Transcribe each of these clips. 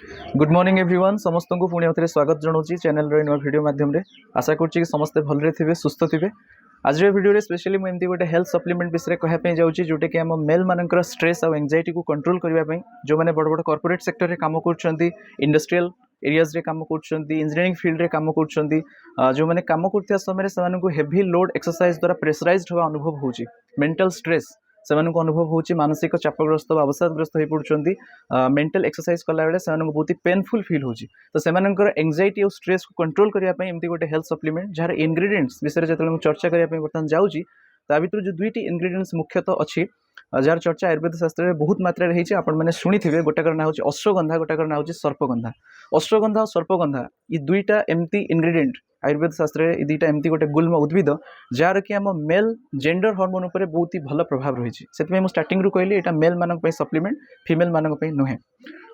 Good morning everyone समस्त को पुणी आउे स्वागत जनाऊँ चैनल नुआ वीडियो माध्यम आशा करुच्ची समस्ते भलरे थे सुस्थ थे। आज वीडियो स्पेशली मुझे गोटे हेल्थ सप्लीमेंट विषय कहवाई जाऊँगी जोटा कि आम मेल मानकर स्ट्रेस और एंजाइटी को कंट्रोल करने जो मैंने बड़ बड़ कॉर्पोरेट सेक्टर में काम कर इंडस्ट्रियल एरियाज रे काम कर इंजीनियरिंग फील्ड रे काम कर जो मैंने काम करता समय से हेवी लोड एक्सरसाइज द्वारा प्रेसराइज्ड होगा अनुभव होची मेंटल स्ट्रेस से अनुभव होची मानसिक चापग्रस्त अवसादग्रस्त हो पड़ुंट मेंटल एक्सरसाइज कला बेले से बहुत ही पेनफुल फील होची तो से एंजाइटी और स्ट्रेस को कंट्रोल करने एमती गोटे हेल्थ सप्लीमेंट जार इंग्रेडिएंट्स विषय जो चर्चा करने बर्तमान जाऊँगी ता भर जो दुईटी इंग्रेडिएंट्स मुख्यतः अच्छी जार चर्चा आयुर्वेद शास्त्र में बहुत मात्रा आपने शुणी थे गोटाकर ना हूँ अश्वगंधा गोटाकर ना हूँ सर्पगंधा। अश्वगंधा और सर्पगंधा ये दुईटा एमती इंग्रेडिएंट आयुर्वेद शास्त्र में दुईटा एमती गोटे गुल्म उद्भिद जार कि आम मेल जेंडर हार्मोन पर बहुत ही भल प्रभाव रही है। स्टार्टिंग रू कहली यहाँ मेल मानक सप्लीमेंट फीमेल मानक नुहे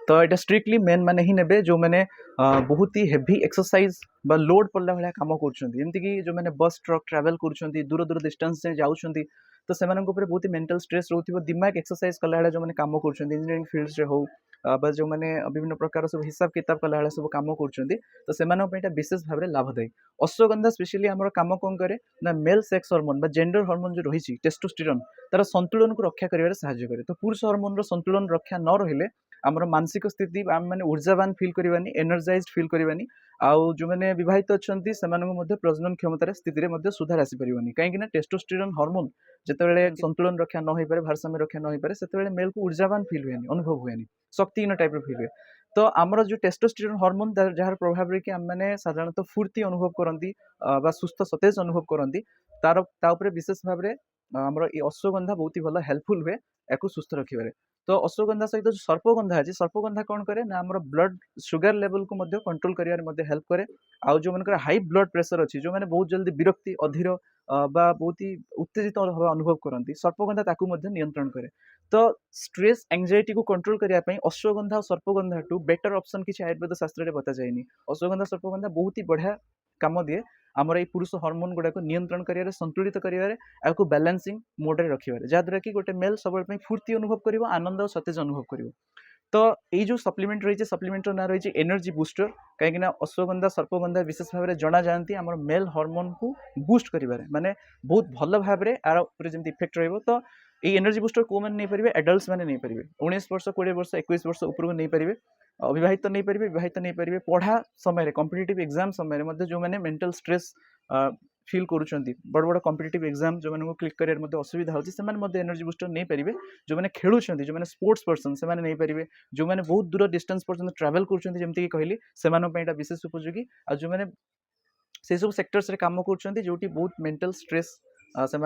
तो यहाँ स्ट्रिक्टली मेन मैंने ही ने जो मैंने बहुत ही हेवी एक्सरसाइज बा लोड पड़ला भाया कम करमती जो मैंने बस ट्रक ट्रावेल कर दूर दूर डिस्टेंस जाऊँगी तो से बहुत ही मेंटल स्ट्रेस रोक दिमाग एक्सरसाइज कला जो मैंने कम कर इंजीनियरिंग फील्ड्स हो बा जो मैंने विभिन्न प्रकार सब हिसाब किताब कला सब कम कर तो से विशेष भाव में लाभदायी। अश्वगंधा स्पेशली आम कम कौन करे ना मेल सेक्स हार्मोन बा जेंडर हार्मोन जो रही टेस्टोस्टेरोन तार संतुलन को रक्षा कर साहाय्य करे। तो पुरुष हार्मोन संतुलन रक्षा न रहिले आमर मानसिक स्थिति आम मैंने ऊर्जावान फील करवानी एनर्जाइज्ड फील करवानी आउ जो मैंने विवाहित अच्छा से प्रजनन क्षमतार स्थिति में सुधार आसीपारे कहीं टेस्टोस्टेरोन हार्मोन जिते संतुलन रक्षा न हो पारे भारसाम्य रक्षा न हो पारे से मेल को ऊर्जावान फील हुए अनुभव हुए शक्तिहीन टाइप फील हुए। तो आमर जो टेस्टोस्टेरोन हार्मोन जार प्रभाव रे कि आम मैंने साधारणतः फूर्ति अनुभव करती सुस्थ सतेज अनुभव करती तार विशेष भाव में आमर ये अश्वगंधा बहुत ही भल हेल्पफुल हुए या सुस्थ रखे। तो अश्वगंधा सहित जो सर्पगंधा अच्छी सर्पगंधा कौन करे ना आम ब्लड सुगर लेवल को कंट्रोल कर हेल्प करे। आउ जो मन हाई ब्लड प्रेशर अच्छी जो मैंने बहुत जल्दी विरक्ति अधीर बहुत ही उत्तेजित अनुभव करती सर्पगंधा ताकू नियंत्रण करे। तो स्ट्रेस एंजाइटी को कंट्रोल करने अश्वगंधा और सर्पगंधा टू बेटर ऑप्शन किसी आयुर्वेद शास्त्र में बता जाए। अश्वगंधा सर्पगंधा बहुत ही बढ़िया काम दिए आमर ये पुरुष हार्मोन गुड़ाक नियंत्रण कर संतुलित कर बैलेंसिंग मोड में रखिए जहाँद्वारा कि गोटे मेल सब फूर्ति अनुभव कर आनंद और सतेज अनुभव कर। तो ये जो सप्लीमेंट रही है सप्लीमेंटर ना रही है एनर्जी बूस्टर कहीं अश्वगंधा सर्पगंधा विशेष भाव में जना जाती आम मेल हार्मोन को बूस्ट कर माने बहुत भल भाव में आर जमी इफेक्ट रही। तो ये एनर्जी बूस्टर को मैंने नहीं पारे एडल्ट मैंने नहीं पारे 19 वर्ष 20 वर्ष 21 वर्ष उपरको नहीं पारे अविवाहित नहीं पारे विवाहित नहीं पारे पढ़ा समय कॉम्पिटिटिव एग्जाम समय जो मैंने मेंटल स्ट्रेस फील करुँच बड़ बड़ कॉम्पिटिटिव एग्जाम जो मैंने क्लिक कर असुविधा होती से एनर्जी बूस्टर नहीं पारे जो मैंने खेलुं जो मैंने स्पोर्ट्स पर्सन से नहीं पारे जो मैंने बहुत दूर डिस्टेंस पर्यटन ट्रावेल करमती कहली से विशेष उपयोगी आ जो मैंने से सब सेक्टर्स काम कर जो बहुत मेंटल स्ट्रेस से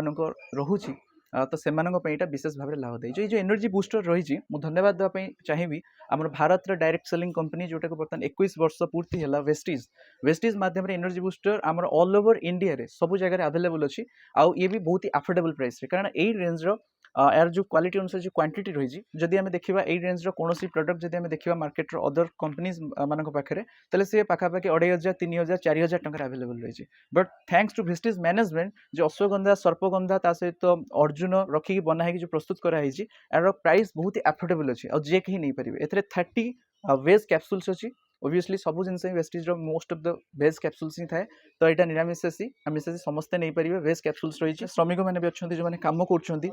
रोचे तो से विशेष भाव में लाभदायी। जो एनर्जी बूस्टर रही धन्यवाद देवाई चाहिए आम भारत डायरेक्ट सेलिंग कंपनी जोटा को बर्तमान 21 वर्ष पूर्ति है वेस्टिज वेस्टिज माध्यम एनर्जी बूस्टर आम ऑल ओवर इंडिया रे सब जगह अवेलेबल अच्छी आउ ये भी बहुत ही अफोर्डेबल प्राइस कारण यही रेंज यार जो क्वालिटी अनुसार जो क्वांटिटी रही जदि आम देखा यही रेंज कौन प्रोडक्ट जदि आम देखा मार्केट अदर कंपनीज मान पाखे तेल सी पाखापाखि 2500 3000 4000 टकर अवेलेबल रही। But thanks to Vestige management जो अश्वगंधा सर्पगंधा ता सहित अर्जुन रखिकी बनाई जो प्रस्तुत कराई यार प्राइस बहुत ही अफोर्डेबल अच्छी और जे कहीं नहीं पारे ए 30 वेज कैप्सूल्स अच्छी ओबियसली सब जिन Vestige most of the veg capsules ही थाए। तो यहाँ निरामिषासी आमिषासी समस्ते नहीं पारे वेज कैप्सूल्स रही श्रमिक मैंने भी अच्छा जो मैंने कम कर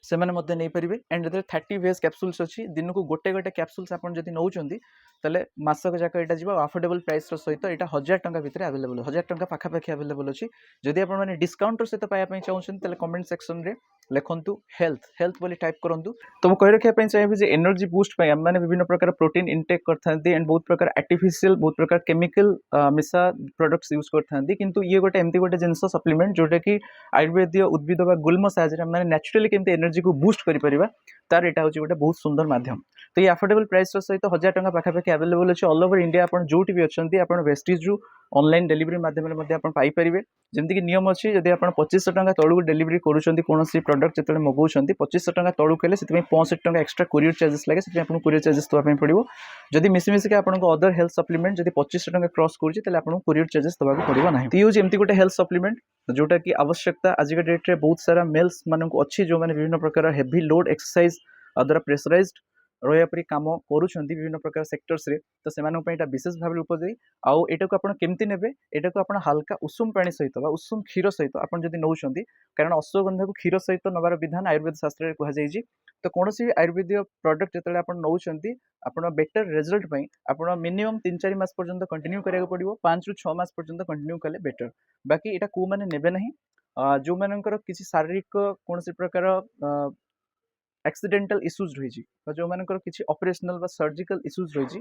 से नहीं पारे एंड 30 वेज कैप्सूल्स अच्छी दिन को गोटे गोटे कैप्सूल्स आप नौकरी तेल मसक जाक यहाँ जी अफोर्डेबल प्राइस सहित यहाँ 1000 टंका भितर अवेलेबल 1000 टंका पाखापाखि अवेलेबल अच्छी। जदि आप डिस्काउंटर सहित पाइबा चाहते कमेंट सेक्शन में लिखु हेल्थ हेल्थ बोली टाइप करूँ। तो मुझे कही रखा चाहिए एनर्जी बूस्ट मैंने विभिन्न प्रकार प्रोटीन इनटेक करते एंड बहुत प्रकार आर्टिफिशियल बहुत प्रकार केमिकल मिसा प्रोडक्ट्स यूज करते किंतु ये गोटे एमती गोटे जिनस सप्लीमेंट जोटा कि आयुर्वेदीय उद्भिद व गुल्म साहाय्य मैंने नेचुराली केमती एनर्जी को बूस्ट कर तार यहाँ हूँ गोटे बहुत सुंदर माध्यम। तो ये अफोर्डेबल प्राइस सहित 1000 टंका पाखापाखि अवेलेबल अच्छे ऑल ओवर इंडिया आप जो भी अच्छा आप वेस्टिज रू ऑनलाइन डिलीवरी माध्यम पाइपर जमीक नियम अच्छी जब आप 2500 टंका तलू डिलीवरी करूँ कौन प्रोडक्ट जो मगाऊँ 2500 टंका तलू कले 65 टंका एक्सट्रा कोरियर चार्जेस लगे से कोरियर चार्जेस देवाई पड़ो जदि मिसिमिशिक आपको अदर हेल्थ सप्लीमेंट जब 2500 टंका क्रॉस करें आपको कोरियर चार्जेस देवाक पड़ो ना। तो यूज एमती गोटे हेल्थ सप्लीमेंट जोटा कि आवश्यकता आज का डेट्रे बहुत सारा मेल्स मान अच्छी जो मैंने विभिन्न प्रकार हेवी लोड एक्सरसाइज द्वारा प्रेसराइज्ड रही कम करुँच विभिन्न प्रकार सेक्टर्स रे तो से विशेष भाव उपयोगी आउ एटा को आपण केमती नेबे एटा को आपण हल्का उषुम पानी सहित बा उषुम क्षीर सहित आपण जदि नौछंती कारण अश्वगंधा को क्षीर सहित नबार विधान आयुर्वेद शास्त्र रे कहा जायछि तो कोनोसी आयुर्वेदिक प्रोडक्ट जतले आपण नौछंती आपण बेटर रिजल्ट पई आपण मिनिमम 3-4 मास पर्यंत कंटिन्यू करिया पड़िबो 5 रु 6 मास पर्यंत कंटिन्यू कले बेटर बाकी एटा को माने नेबे नहीं जो मानकर किसी शारीरिक कोनोसी प्रकार एक्सीडेंटल इश्यूज रही जो मानकर किसी ऑपरेशनल बा सर्जिकल इश्यूज रही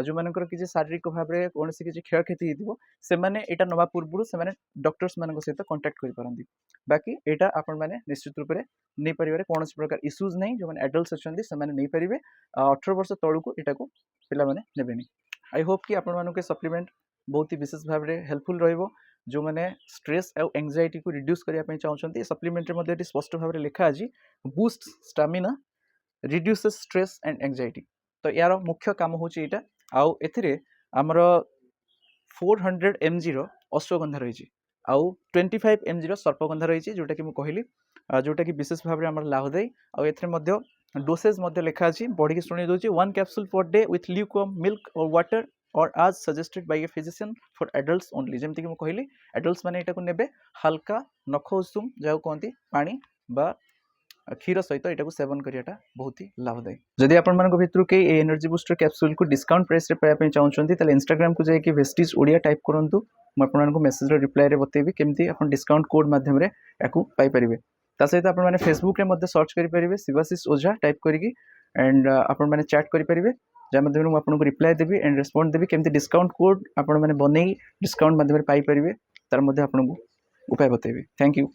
जो मानकर किसी शारीरिक भाव में कौन सी किसी क्षयक्षति हो से एटा नवा पूर्व से डॉक्टर्स मान सहित कांटेक्ट कर पारंती बाकी एटा आपण माने निश्चित रूप से नहीं पारे कौन प्रकार इश्यूज नहीं जो मैंने एडल्ट अच्छा से नहीं पारे 18 वर्ष तलू को यहाँ को पिला माने नेबेनी आई होप कि आपण मानक सप्लीमेंट बहुत ही विशेष भाव में हेल्पफुल रहिबो जो मैंने स्ट्रेस और एंजाइटी को रिड्यूस करने चाहते सप्लीमेंट रे स्पष्ट भाव में लिखा अछि boost stamina reduces stress and anxiety तो यार मुख्य काम हूँ यहाँ आउ एथिरे आमर 400 mg रो अश्वगंधा रही आउ 25 mg रो सर्पगंधा रही जोटा कि कहली जोटा कि विशेष भाव में आमर लाभदायी आउ एथिरे मध्य डोसेज मध्य लिखा अछि बॉडी की शुणी दूची 1 capsule per day with lukewarm milk और वाटर और आज suggested by a physician for adults only जमती कि कहली एडल्ट्स माने एटा को नेबे हल्का नख उषुम जाऊ कहती पानी बा क्षीर सहित यहाँ सेवन करियाटा बहुत ही लाभदायी जदि आपण मानक भितर के एनर्जी बूस्टर कैप्सूल को डिस्काउंट प्राइस रे पाया चाहते ताले इंस्टाग्राम को जाइए वेस्टिज ओडिया टाइप करूँ मुझे मेसेज रिप्लाई रे बतेबी केमती आपण डिस्काउंट कोड माध्यम रे याकू पाई परिबे ता सहित आपण माने फेसबुक रे मध्ये सर्च करि परिबे शिवाशीष ओझा टाइप करिकी एंड आपण माने चैट करि परिबे जा माध्यम रे आपनको रिप्लाई देबी एंड रेस्पोंड देबी केमती डिस्काउंट कोड आपण माने बनै डिस्काउंट माध्यम रे पाई परिबे तार मध्ये आपनको उपाय बतेबी थैंक यू।